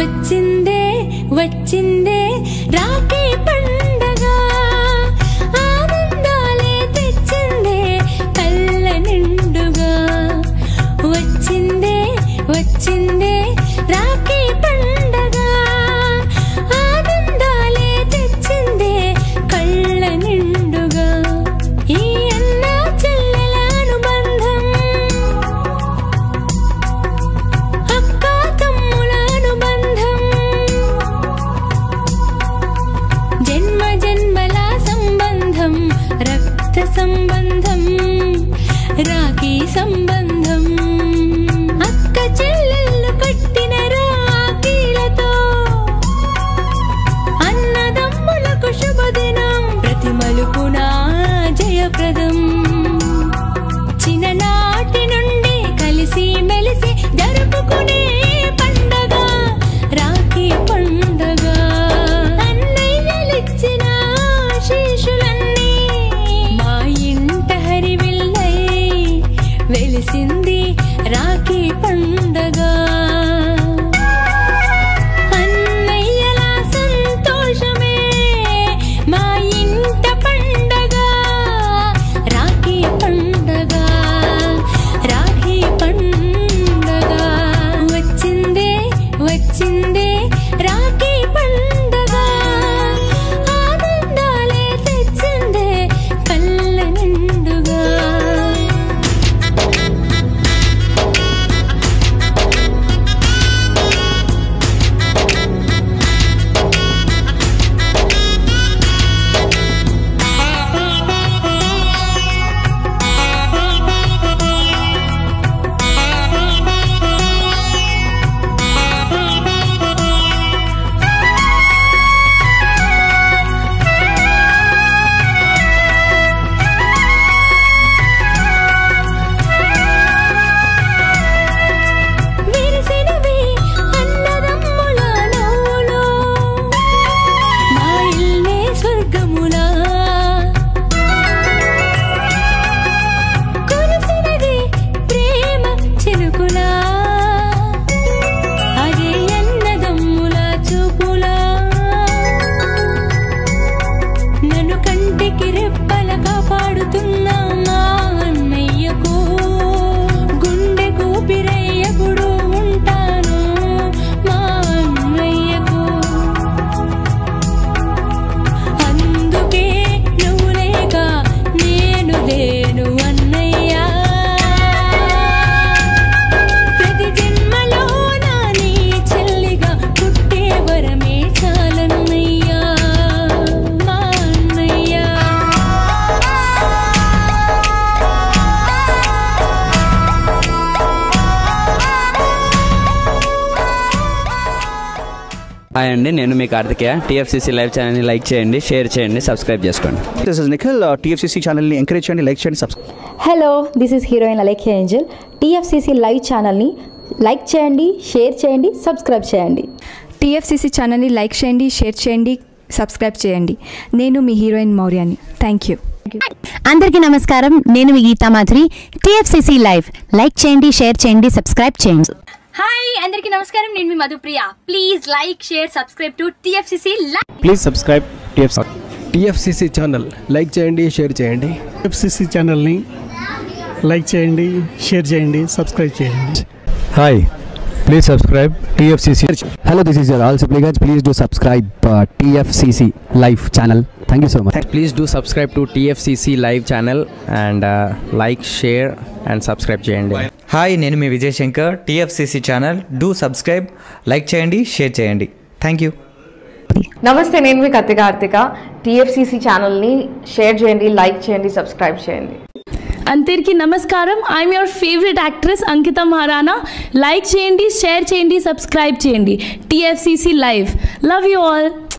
వచ్చిందే వచ్చిందే రాఖీ పండగ ఆనందాలే తెచ్చిందే కళ్ళ నిండుగా వచ్చిందే వచ్చిందే రాఖీ పండగ ఆనందాలే తెచ్చిందే కళ్ళ నిండుగా ఈ అన్న చెల్లెల అనుబంధం అక్క తమ్ముల అనుబంధం జన్మ జన్మల సంబంధం రక్త సంబంధం రాఖీ సంబంధం అక్క చెల్లెళ్ళు కట్టిన రాఖీలతో అన్నదమ్ములకు శుభదినం ప్రతి మలుపున జయప్రదం చిన్ననాటి నుండి కలిసి మెలిసి జరుపుకునే పండగ రాఖీ పండగ అన్నయ్యలిచ్చిన ఆశీస్సులన్నీ మా ఇంట హరివిల్లై వెలిసింది రాఖీ పండగ అన్నయ్యల సంతోషమే మా ఇంట పండగ రాఖీ పండగ రాఖీ పండగ వచ్చిందే వచ్చిందే రాఖీ పండగ ఆనందాలే తెచ్చిందే కళ్ళ నిండుగా విరిసినవి అన్నదమ్ముల నవ్వులో మా ఇల్లే స్వర్గములా కురిసినది ప్రేమ చినుకులా అదే అన్నదమ్ముల చూపులా నన్ను కంటికి రెప్పల కాపాడుతున్న మా అన్నయ్యకు గుండె కూపిరయ్యప్పుడు ఉంటాను మా అన్నయ్యకు అందుకే నువ్వు లేక నేను లేను అన్నయ్య ప్రతి జన్మలో నా నీ చెల్లిగా పుట్టే వరమే చాలన్నయ్యా మా అన్నయ్య హాయ్ అండి, నేను మీ కార్తికేయ. టీఎఫ్సీసీ లైవ్ ఛానల్ని లైక్ చేయండి, షేర్ చేయండి, సబ్స్క్రైబ్ చేసుకోండి. This is Nikhil. టీఎఫ్సీసీ ఛానల్ని ఎంకరేజ్ చేయండి, లైక్ చేయండి, subscribe. Hello, this is heroine Alekhya Angel. TFCC live ఛానల్ని లైక్ చేయండి, షేర్ చేయండి, సబ్స్క్రైబ్ చేయండి. టీఎఫ్సీసీ ఛానల్ని లైక్ చేయండి, షేర్ చేయండి, సబ్స్క్రైబ్ చేయండి. నేను మీ హీరోయిన్ మౌర్యాని. Thank you. అందరికీ నమస్కారం, నేను మీ Geetha Madhuri. TFCC live like చేయండి, షేర్ చేయండి, సబ్స్క్రైబ్ చేయండి. హాయ్ అందరికీ నమస్కారం, నేను మీ Madhupriya. Please like share subscribe to TFCC live. Please subscribe TFCC channel. Like చేయండి, షేర్ చేయండి. టీఎఫ్సీసీ ఛానల్ని లైక్ చేయండి, షేర్ చేయండి, సబ్స్క్రైబ్ చేయండి. Hi, please subscribe TFCC. Hello, this is your all Sipligunj. Please do subscribe TFCC live channel. Thank you so much. Please do subscribe to TFCC live channel and like, share and subscribe చేయండి. Hi, నేను మీ Vijay Shankar. TFCC channel do subscribe, like చేయండి, share చేయండి. Thank you. నమస్తే, నేను మీ Karthika. TFCC ఛానల్ని share చేయండి, లైక్ చేయండి, సబ్స్క్రైబ్ చేయండి. అందరికీ నమస్కారం. I'm your favourite actress Ankita Maharana. Like చేయండి, షేర్ చేయండి, సబ్స్క్రైబ్ చేయండి. TFCC live. Love you all.